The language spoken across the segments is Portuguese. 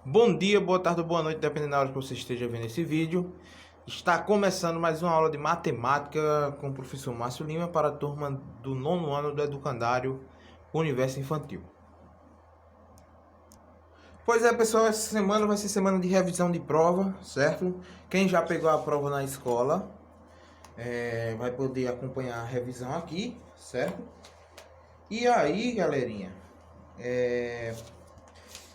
Bom dia, boa tarde, boa noite, dependendo da hora que você esteja vendo esse vídeo. Está começando mais uma aula de matemática com o professor Márcio Lima para a turma do 9º ano do Educandário Universo Infantil. Pois é, pessoal, essa semana vai ser semana de revisão de prova, certo? Quem já pegou a prova na escola vai poder acompanhar a revisão aqui, certo? E aí, galerinha,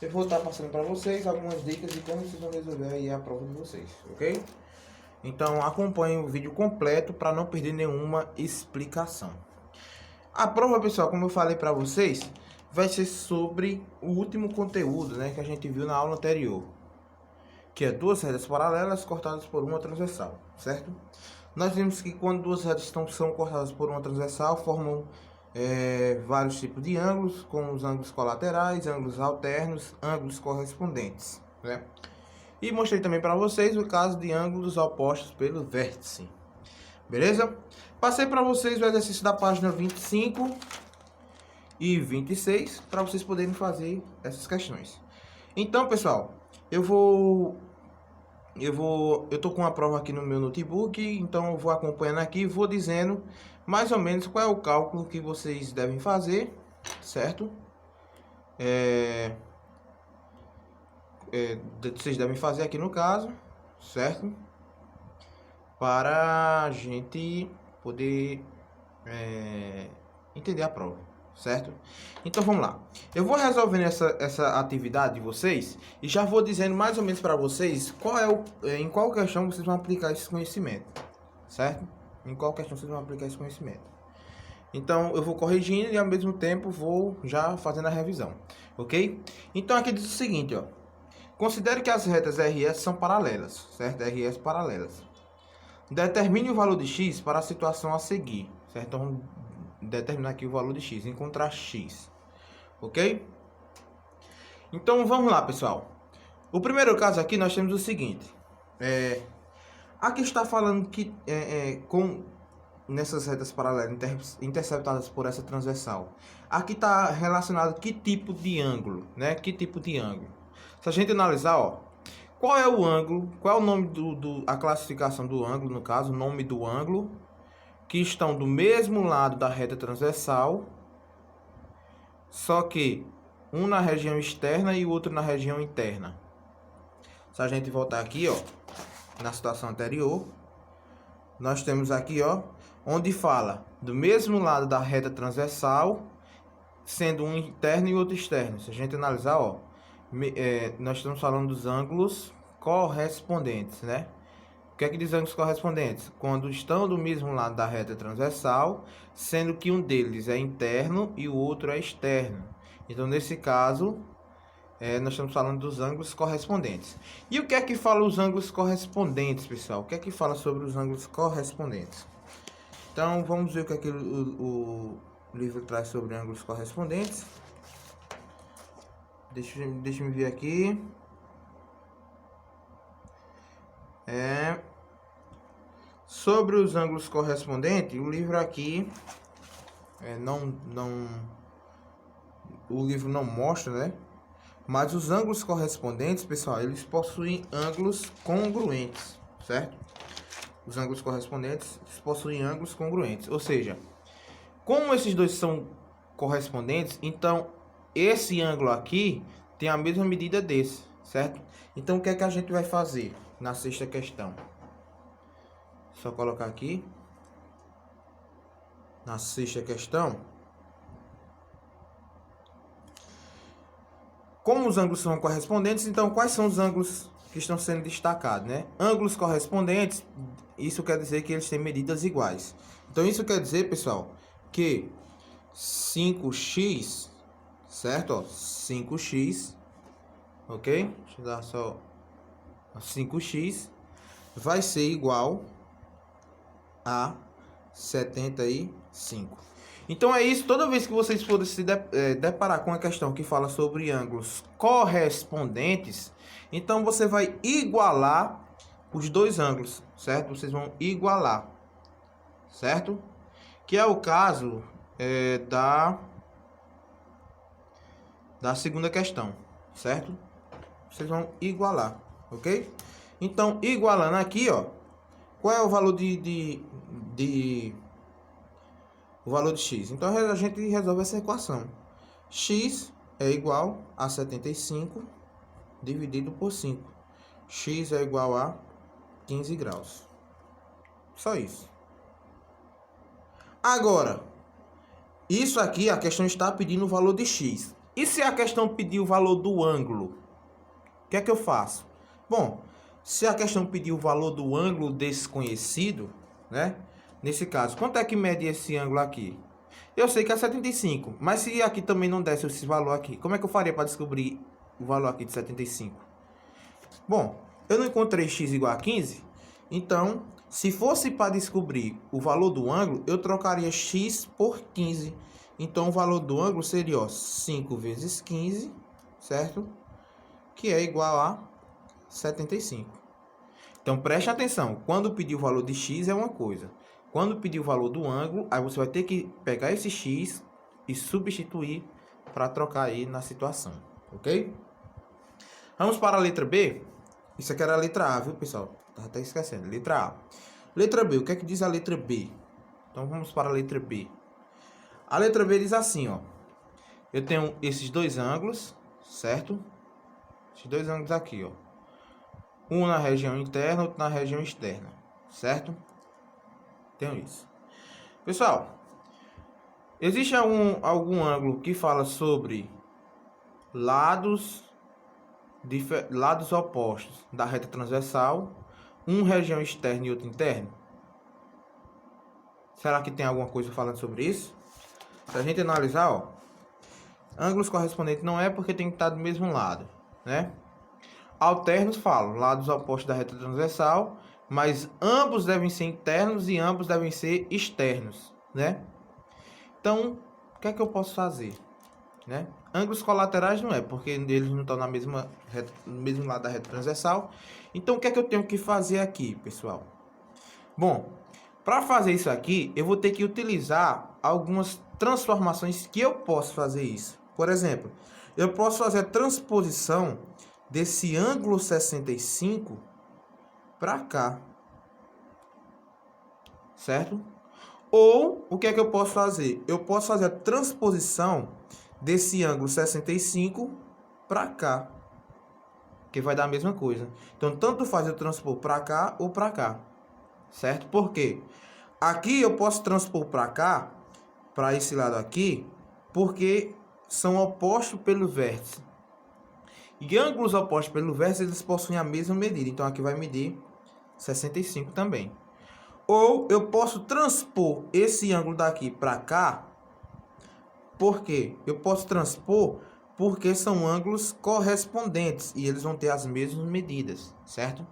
eu vou estar passando para vocês algumas dicas de como vocês vão resolver aí a prova de vocês, ok? Então acompanhe o vídeo completo para não perder nenhuma explicação. A prova, pessoal, como eu falei para vocês, vai ser sobre o último conteúdo, né, que a gente viu na aula anterior, que é duas retas paralelas cortadas por uma transversal, certo? Nós vimos que quando duas retas são cortadas por uma transversal, formam vários tipos de ângulos, como os ângulos colaterais, ângulos alternos, ângulos correspondentes, né? E mostrei também para vocês o caso de ângulos opostos pelo vértice. Beleza? Passei para vocês o exercício da página 25 e 26 para vocês poderem fazer essas questões. Então, pessoal, eu tô com a prova aqui no meu notebook, então eu vou acompanhando aqui e vou dizendo mais ou menos qual é o cálculo que vocês devem fazer, certo? Vocês devem fazer aqui no caso, certo? Para a gente poder entender a prova, certo? Então vamos lá. Eu vou resolvendo essa atividade de vocês e já vou dizendo mais ou menos para vocês qual em qual questão vocês vão aplicar esse conhecimento, certo? Em qual questão vocês vão aplicar esse conhecimento. Então eu vou corrigindo e ao mesmo tempo vou já fazendo a revisão, ok? Então aqui diz o seguinte, ó. Considere que as retas RS são paralelas, certo? RS paralelas. Determine o valor de x para a situação a seguir, certo? Então, vamos determinar aqui o valor de x, encontrar x, ok? Então, vamos lá, pessoal. O primeiro caso aqui, nós temos o seguinte. Aqui está falando que nessas retas paralelas interceptadas por essa transversal, aqui está relacionado que tipo de ângulo, né? Que tipo de ângulo? Se a gente analisar, ó, qual é o ângulo, qual é o nome a classificação do ângulo, no caso, o nome do ângulo, que estão do mesmo lado da reta transversal, só que um na região externa e o outro na região interna. Se a gente voltar aqui, ó, na situação anterior, nós temos aqui, ó, onde fala do mesmo lado da reta transversal, sendo um interno e outro externo. Se a gente analisar, ó, nós estamos falando dos ângulos correspondentes, né? O que é que diz ângulos correspondentes? Quando estão do mesmo lado da reta transversal, sendo que um deles é interno e o outro é externo. Então, nesse caso, nós estamos falando dos ângulos correspondentes. E o que é que fala os ângulos correspondentes, pessoal? O que é que fala sobre os ângulos correspondentes? Então, vamos ver o que é que o livro traz sobre ângulos correspondentes. Deixa eu ver aqui. Sobre os ângulos correspondentes, o livro aqui o livro não mostra, né? Mas os ângulos correspondentes, pessoal, eles possuem ângulos congruentes, certo? Os ângulos correspondentes possuem ângulos congruentes, ou seja, como esses dois são correspondentes, então esse ângulo aqui tem a mesma medida desse, certo? Então o que é que a gente vai fazer na sexta questão? Só colocar aqui na sexta questão. Como os ângulos são correspondentes, então quais são os ângulos que estão sendo destacados, né? Ângulos correspondentes, isso quer dizer que eles têm medidas iguais. Então isso quer dizer, pessoal, que 5x, certo? Ó, 5x, ok? Deixa eu dar só 5x vai ser igual a 75. Então é isso, toda vez que vocês forem se deparar com a questão que fala sobre ângulos correspondentes, então você vai igualar os dois ângulos, certo? Vocês vão igualar, certo? Que é o caso da segunda questão, certo? vocês vão igualar, ok? Então, igualando aqui, ó, qual é o valor o valor de x? Então, a gente resolve essa equação. X é igual a 75 dividido por 5. X é igual a 15 graus. Só isso. Agora, isso aqui, a questão está pedindo o valor de x. E se a questão pedir o valor do ângulo? O que é que eu faço? Bom, se a questão pedir o valor do ângulo desconhecido, né? Nesse caso, quanto é que mede esse ângulo aqui? Eu sei que é 75, mas se aqui também não desse esse valor aqui, como é que eu faria para descobrir o valor aqui de 75? Bom, eu não encontrei x igual a 15, então, se fosse para descobrir o valor do ângulo, eu trocaria x por 15. Então, o valor do ângulo seria, ó, 5 vezes 15, certo? Que é igual a 75. Então, preste atenção. Quando pedir o valor de x é uma coisa. Quando pedir o valor do ângulo, aí você vai ter que pegar esse x e substituir para trocar aí na situação, ok? Vamos para a letra B. Isso aqui era a letra A, viu, pessoal? Tava até esquecendo. Letra A. Letra B. O que é que diz a letra B? Então, vamos para a letra B. A letra B diz assim, ó. Eu tenho esses dois ângulos, certo? Esses dois ângulos aqui, ó. Um na região interna, outro na região externa, certo? Tenho isso. Pessoal, existe algum ângulo que fala sobre lados opostos da reta transversal, um região externa e outro interno? Será que tem alguma coisa falando sobre isso? Se a gente analisar, ó, ângulos correspondentes não é porque tem que estar do mesmo lado, né? Alternos falam lados opostos da reta transversal, mas ambos devem ser internos e ambos devem ser externos, né? Então, o que é que eu posso fazer, né? Ângulos colaterais não é, porque eles não estão no mesmo lado da reta transversal. Então, o que é que eu tenho que fazer aqui, pessoal? Bom, para fazer isso aqui, eu vou ter que utilizar algumas transformações que eu posso fazer isso. Por exemplo, eu posso fazer a transposição desse ângulo 65 para cá, certo? Ou, o que é que eu posso fazer? Eu posso fazer a transposição desse ângulo 65 para cá, que vai dar a mesma coisa. Então, tanto faz eu transpor para cá ou para cá, certo? Por quê? Aqui eu posso transpor para cá, para esse lado aqui, porque são opostos pelo vértice. E ângulos opostos pelo vértice, eles possuem a mesma medida. Então, aqui vai medir 65 também. Ou eu posso transpor esse ângulo daqui para cá. Por quê? Eu posso transpor porque são ângulos correspondentes e eles vão ter as mesmas medidas, certo?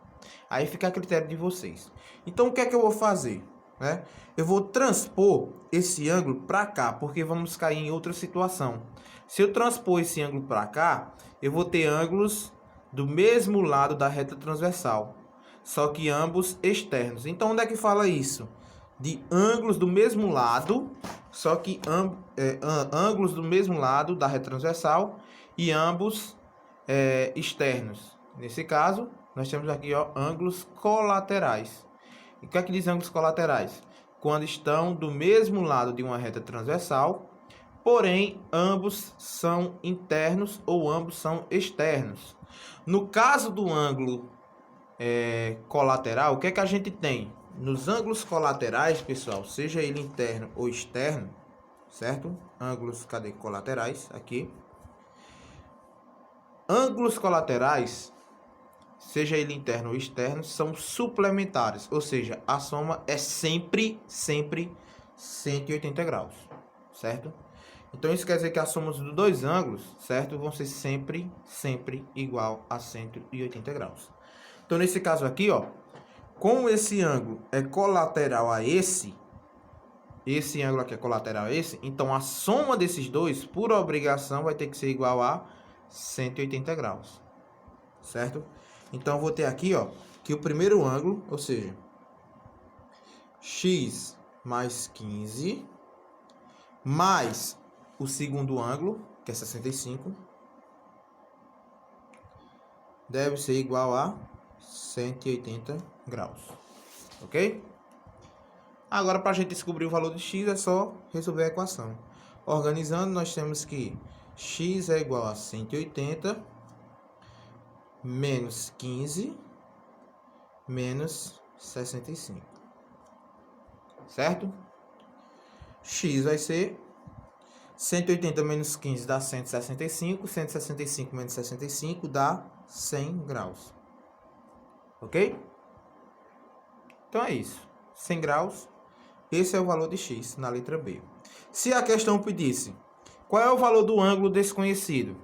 Aí fica a critério de vocês. Então, o que é que eu vou fazer? Né? Eu vou transpor esse ângulo para cá, porque vamos cair em outra situação. Se eu transpor esse ângulo para cá, eu vou ter ângulos do mesmo lado da reta transversal, só que ambos externos. Então, onde é que fala isso? De ângulos do mesmo lado, só que ângulos do mesmo lado da reta transversal e ambos externos. Nesse caso, nós temos aqui, ó, ângulos colaterais. E o que é que diz ângulos colaterais? Quando estão do mesmo lado de uma reta transversal, porém, ambos são internos ou ambos são externos. No caso do ângulo colateral, o que é que a gente tem? Nos ângulos colaterais, pessoal, seja ele interno ou externo, certo? Ângulos, cadê? Colaterais, aqui. Ângulos colaterais, seja ele interno ou externo, são suplementares, ou seja, a soma é sempre 180 graus, certo? Então, isso quer dizer que a soma dos dois ângulos, certo, vão ser sempre igual a 180 graus. Então, nesse caso aqui, ó, como esse ângulo é colateral a esse ângulo aqui é colateral a esse, então a soma desses dois, por obrigação, vai ter que ser igual a 180 graus, certo? Então, eu vou ter aqui, ó, que o primeiro ângulo, ou seja, x mais 15, mais o segundo ângulo, que é 65, deve ser igual a 180 graus. Ok? Agora, para a gente descobrir o valor de x, é só resolver a equação. Organizando, nós temos que x é igual a 180 menos 15 menos 65. Certo? X vai ser 180 menos 15 dá 165. 165 menos 65 dá 100 graus. Ok? Então é isso. 100 graus. Esse é o valor de x na letra B. Se a questão pedisse qual é o valor do ângulo desconhecido?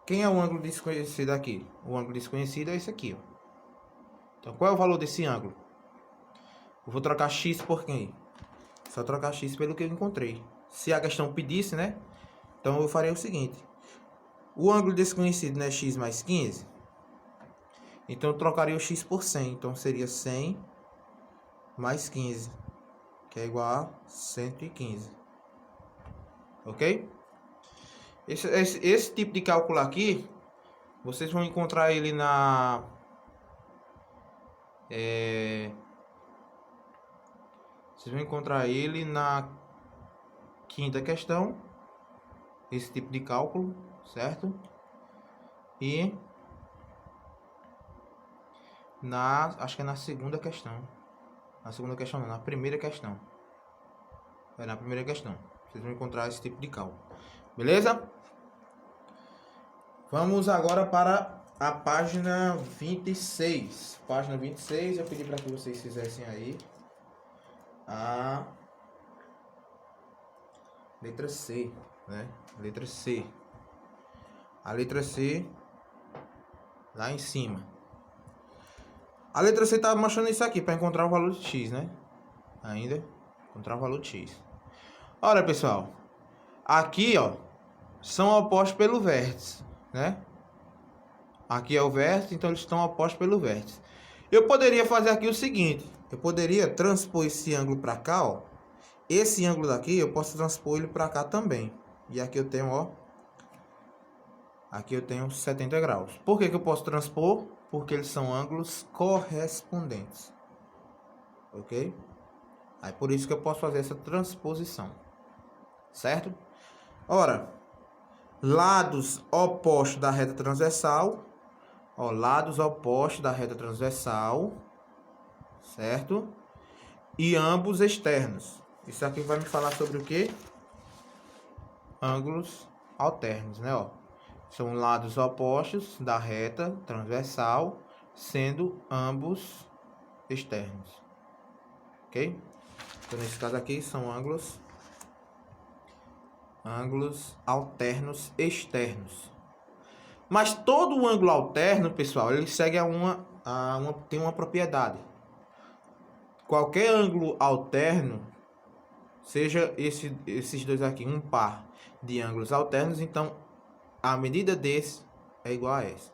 Quem é o ângulo desconhecido aqui? O ângulo desconhecido é esse aqui. Ó. Então, qual é o valor desse ângulo? Eu vou trocar x por quem? Só trocar x pelo que eu encontrei. Se a questão pedisse, né? Então, eu faria o seguinte. O ângulo desconhecido não é x mais 15? Então, eu trocaria o x por 100. Então, seria 100 mais 15. Que é igual a 115. Ok? Esse tipo de cálculo aqui, vocês vão encontrar ele na... Vocês vão encontrar ele na quinta questão. Esse tipo de cálculo, certo? E acho que é na segunda questão. Na segunda questão não, na primeira questão. É na primeira questão. Vocês vão encontrar esse tipo de cálculo. Beleza? Vamos agora para a página 26. Página 26, eu pedi para que vocês fizessem aí a letra C, né? Letra C. A letra C lá em cima. A letra C tá mostrando isso aqui para encontrar o valor de x, né? Ainda encontrar o valor de x. Olha, pessoal, aqui, ó, são opostos pelo vértice, né? Aqui é o vértice, então eles estão opostos pelo vértice. Eu poderia fazer aqui o seguinte, eu poderia transpor esse ângulo para cá, ó. Esse ângulo daqui, eu posso transpor ele para cá também. E aqui eu tenho, ó, aqui eu tenho 70 graus. Por que que eu posso transpor? Porque eles são ângulos correspondentes. Ok? Aí por isso que eu posso fazer essa transposição. Certo? Ora, lados opostos da reta transversal. Ó, lados opostos da reta transversal. Certo? E ambos externos. Isso aqui vai me falar sobre o quê? Ângulos alternos, né? Ó. São lados opostos da reta transversal, sendo ambos externos. Ok? Então, nesse caso aqui, são ângulos alternos externos. Mas todo ângulo alterno, pessoal, ele segue tem uma propriedade. Qualquer ângulo alterno, seja esses dois aqui, um par de ângulos alternos, então a medida desse é igual a essa.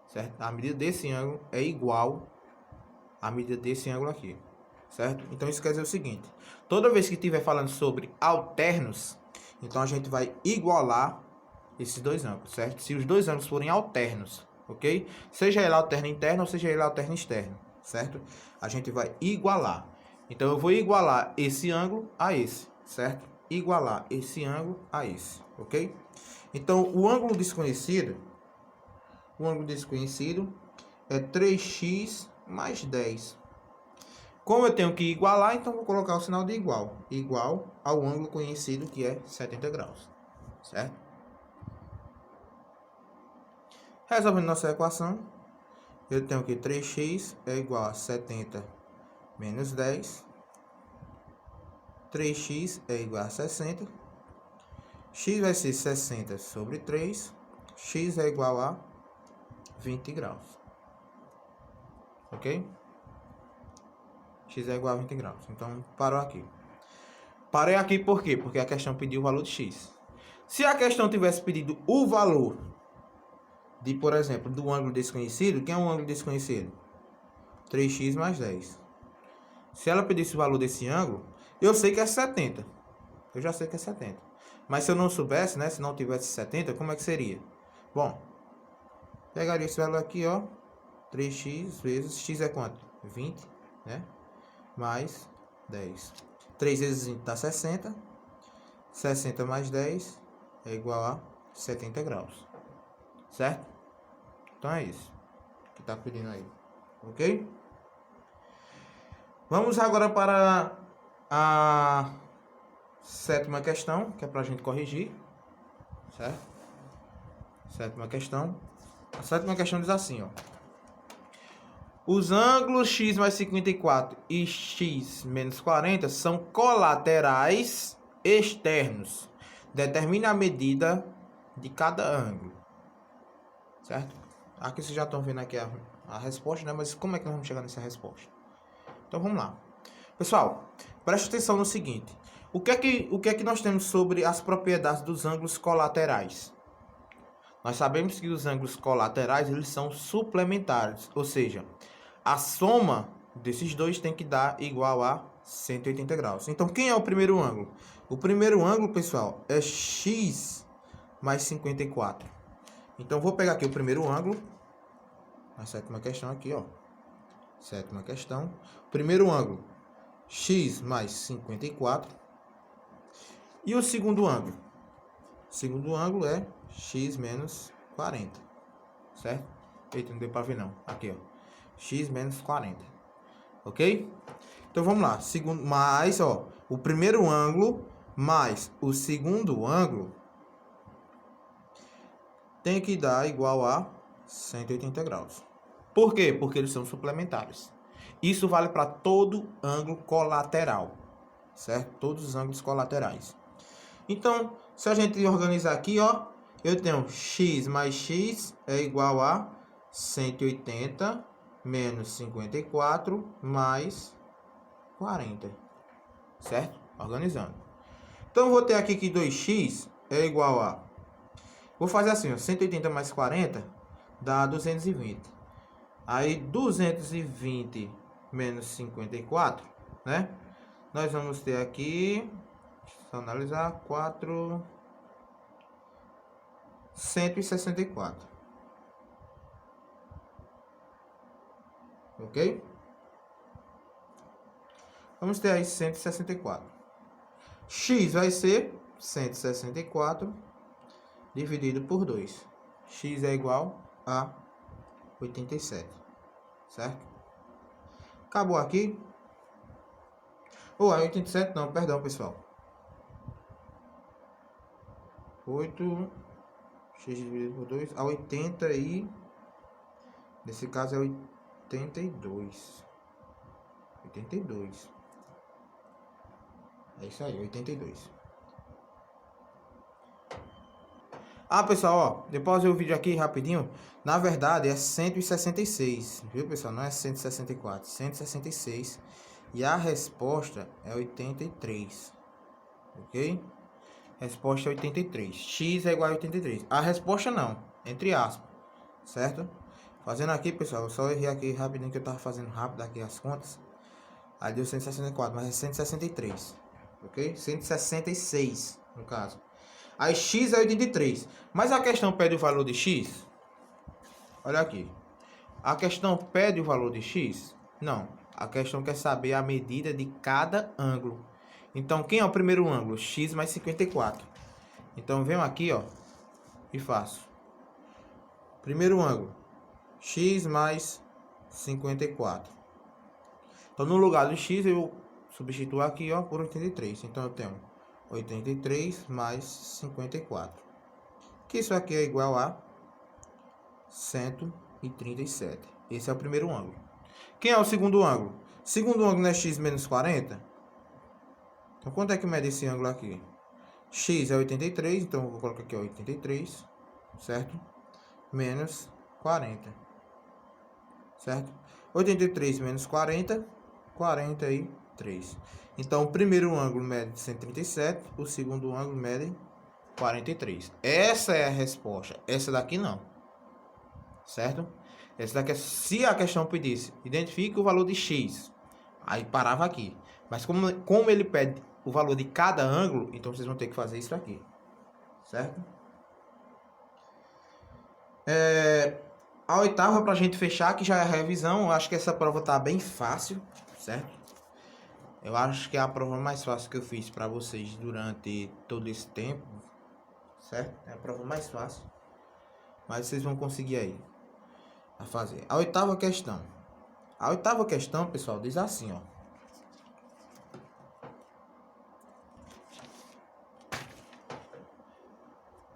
Certo? A medida desse ângulo é igual à medida desse ângulo aqui. Certo? Então isso quer dizer o seguinte. Toda vez que estiver falando sobre alternos, então a gente vai igualar esses dois ângulos. Certo? Se os dois ângulos forem alternos. Ok? Seja ele alterno interno ou seja ele alterno externo. Certo? A gente vai igualar. Então eu vou igualar esse ângulo a esse. Certo? Igualar esse ângulo a esse. Ok? Então, o ângulo desconhecido é 3x mais 10. Como eu tenho que igualar, então vou colocar o sinal de igual. Igual ao ângulo conhecido, que é 70 graus. Certo? Resolvendo nossa equação, eu tenho que 3x é igual a 70 menos 10. 3x é igual a 60. X vai ser 60 sobre 3. X é igual a 20 graus. Ok? X é igual a 20 graus. Então, parou aqui. Parei aqui por quê? Porque a questão pediu o valor de x. Se a questão tivesse pedido o valor de, por exemplo, do ângulo desconhecido, quem é um ângulo desconhecido? 3x mais 10. Se ela pedisse o valor desse ângulo, eu sei que é 70. Eu já sei que é 70. Mas se eu não soubesse, né? Se não tivesse 70, como é que seria? Bom, Pegaria esse valor aqui, ó. 3x vezes x é quanto? 20, né? Mais 10. 3 vezes 20 dá 60. 60 mais 10 é igual a 70 graus. Certo? Então é isso que tá pedindo aí. Ok? Vamos agora para a sétima questão, que é para a gente corrigir. Certo? Sétima questão. A sétima questão diz assim, ó. Os ângulos x mais 54 e x menos 40 são colaterais externos. Determine a medida de cada ângulo. Certo? Aqui vocês já estão vendo aqui a resposta, né? Mas como é que nós vamos chegar nessa resposta? Então vamos lá. Pessoal, preste atenção no seguinte. O que é que nós temos sobre as propriedades dos ângulos colaterais? Nós sabemos que os ângulos colaterais eles são suplementares, ou seja, a soma desses dois tem que dar igual a 180 graus. Então, quem é o primeiro ângulo? O primeiro ângulo, pessoal, é x mais 54. Então, vou pegar aqui o primeiro ângulo. A sétima questão aqui, ó. Sétima questão. Primeiro ângulo, x mais 54. E o segundo ângulo? O segundo ângulo é x menos 40. Certo? Eita, não deu pra ver não. Aqui, ó. X menos 40. Ok? Então, vamos lá. Segundo, mais, ó. O primeiro ângulo mais o segundo ângulo tem que dar igual a 180 graus. Por quê? Porque eles são suplementares. Isso vale para todo ângulo colateral. Certo? Todos os ângulos colaterais. Então, se a gente organizar aqui, ó. Eu tenho x mais x é igual a 180 menos 54 mais 40. Certo? Organizando. Então, eu vou ter aqui que 2x é igual a... Vou fazer assim, ó. 180 mais 40 dá 220. Aí, 220 menos 54, né? Nós vamos ter aqui... Deixa eu analisar. 164. Ok? Vamos ter aí 164. X vai ser 164 dividido por 2. X é igual a 87. Certo? Acabou aqui. Ou a 87 não, perdão, pessoal. 8 x dividido por 2 a 80 e... Nesse caso é 82. 82. É isso aí, 82. Ah, pessoal, ó, depois eu o vídeo aqui rapidinho. Na verdade é 166, viu, pessoal? Não é 164, 166. E a resposta é 83. Ok? Resposta é 83. X é igual a 83. A resposta não, entre aspas. Certo? Fazendo aqui, pessoal, eu só errei aqui rapidinho que eu tava fazendo rápido aqui as contas. Aí deu 164, mas é 163. Ok? 166, no caso. Aí x é 83. Mas a questão pede o valor de x? Olha aqui. A questão pede o valor de x? Não. A questão quer saber a medida de cada ângulo. Então, quem é o primeiro ângulo? X mais 54. Então, venho aqui, ó, e faço. Primeiro ângulo. X mais 54. Então, no lugar do x, eu substituo aqui, ó, por 83. Então, eu tenho 83 mais 54. Que isso aqui é igual a 137. Esse é o primeiro ângulo. Quem é o segundo ângulo? Segundo ângulo não é x menos 40? Então, quanto é que mede esse ângulo aqui? X é 83, então eu vou colocar aqui, ó, 83, certo? Menos 40, certo? 83 menos 40, 43. Então, o primeiro ângulo mede 137, o segundo ângulo mede 43. Essa é a resposta. Essa daqui não. Certo? Essa daqui é se a questão pedisse, identifique o valor de x. Aí parava aqui. Mas como ele pede o valor de cada ângulo, então vocês vão ter que fazer isso aqui. Certo? A oitava, pra gente fechar, que já é a revisão. Eu acho que essa prova tá bem fácil, certo? Eu acho que é a prova mais fácil que eu fiz pra vocês durante todo esse tempo, certo? É a prova mais fácil. Mas vocês vão conseguir aí a fazer. A oitava questão. A oitava questão, pessoal, diz assim, ó.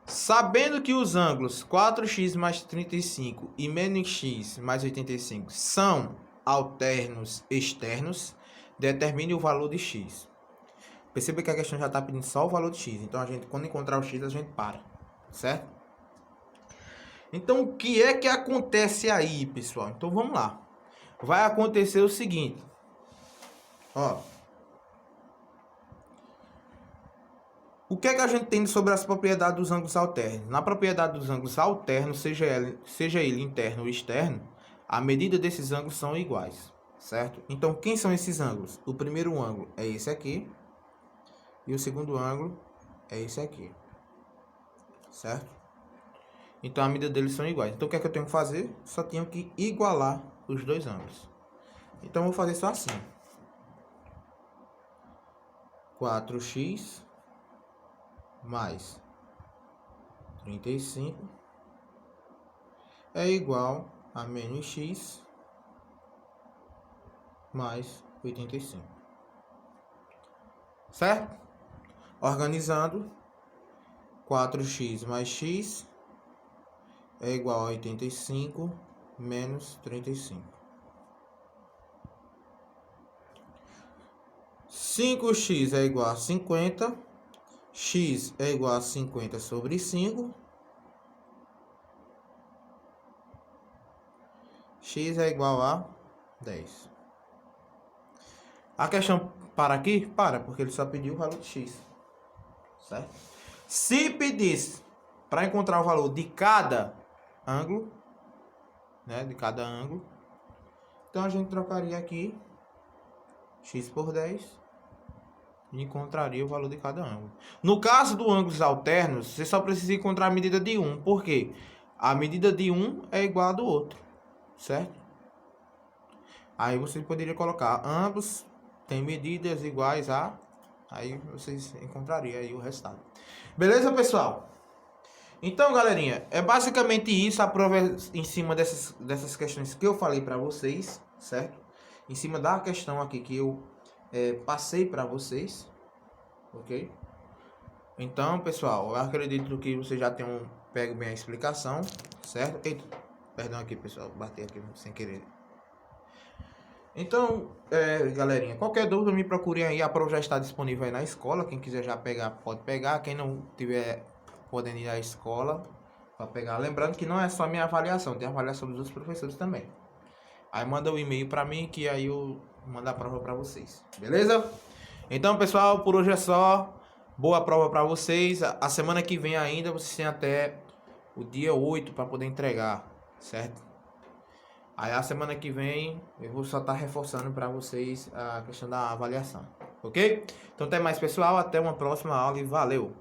Sabendo que os ângulos 4x mais 35 e menos x mais 85 são alternos externos, determine o valor de x. Perceba que a questão já está pedindo só o valor de x. Então, a gente, quando encontrar o x, a gente para. Certo? Então, o que é que acontece aí, pessoal? Então, vamos lá. Vai acontecer o seguinte. Ó. O que é que a gente tem sobre as propriedades dos ângulos alternos? Na propriedade dos ângulos alternos, seja ele interno ou externo, a medida desses ângulos são iguais, certo? Então, quem são esses ângulos? O primeiro ângulo é esse aqui e o segundo ângulo é esse aqui, certo? Então, a medida deles são iguais. Então, o que é que eu tenho que fazer? Só tenho que igualar os dois ângulos. Então, eu vou fazer só assim. 4x mais 35 é igual a menos x mais 85. Certo? Organizando, 4x mais x é igual a 85 menos 35. 5x é igual a 50. X é igual a 50 sobre 5. X é igual a 10. A questão para aqui? Para, porque ele só pediu o valor de x. Certo? Se pedisse para encontrar o valor de cada ângulo, né, de cada ângulo, então a gente trocaria aqui x por 10 e encontraria o valor de cada ângulo. No caso do ângulos alternos, você só precisa encontrar a medida de um. Por quê? A medida de um é igual a do outro, certo? Aí você poderia colocar ambos têm medidas iguais a... Aí vocês encontrariam aí o resultado. Beleza, pessoal? Então, galerinha, é basicamente isso. A prova é em cima dessas questões que eu falei para vocês, certo? Em cima da questão aqui que eu passei para vocês, ok? Então, pessoal, eu acredito que vocês já tenham pego bem a explicação, certo? Eita, perdão aqui, pessoal, bati aqui sem querer. Então, galerinha, qualquer dúvida me procurem aí, a prova já está disponível aí na escola, quem quiser já pegar, pode pegar, quem não tiver podendo ir à escola para pegar, lembrando que não é só a minha avaliação, tem a avaliação dos outros professores também. Aí manda o e-mail para mim que aí eu mando a prova para vocês, beleza? Então, pessoal, por hoje é só. Boa prova para vocês. A semana que vem ainda vocês têm até o dia 8 para poder entregar, certo? Aí a semana que vem eu vou só estar reforçando para vocês a questão da avaliação, ok? Então até mais, pessoal, até uma próxima aula e valeu!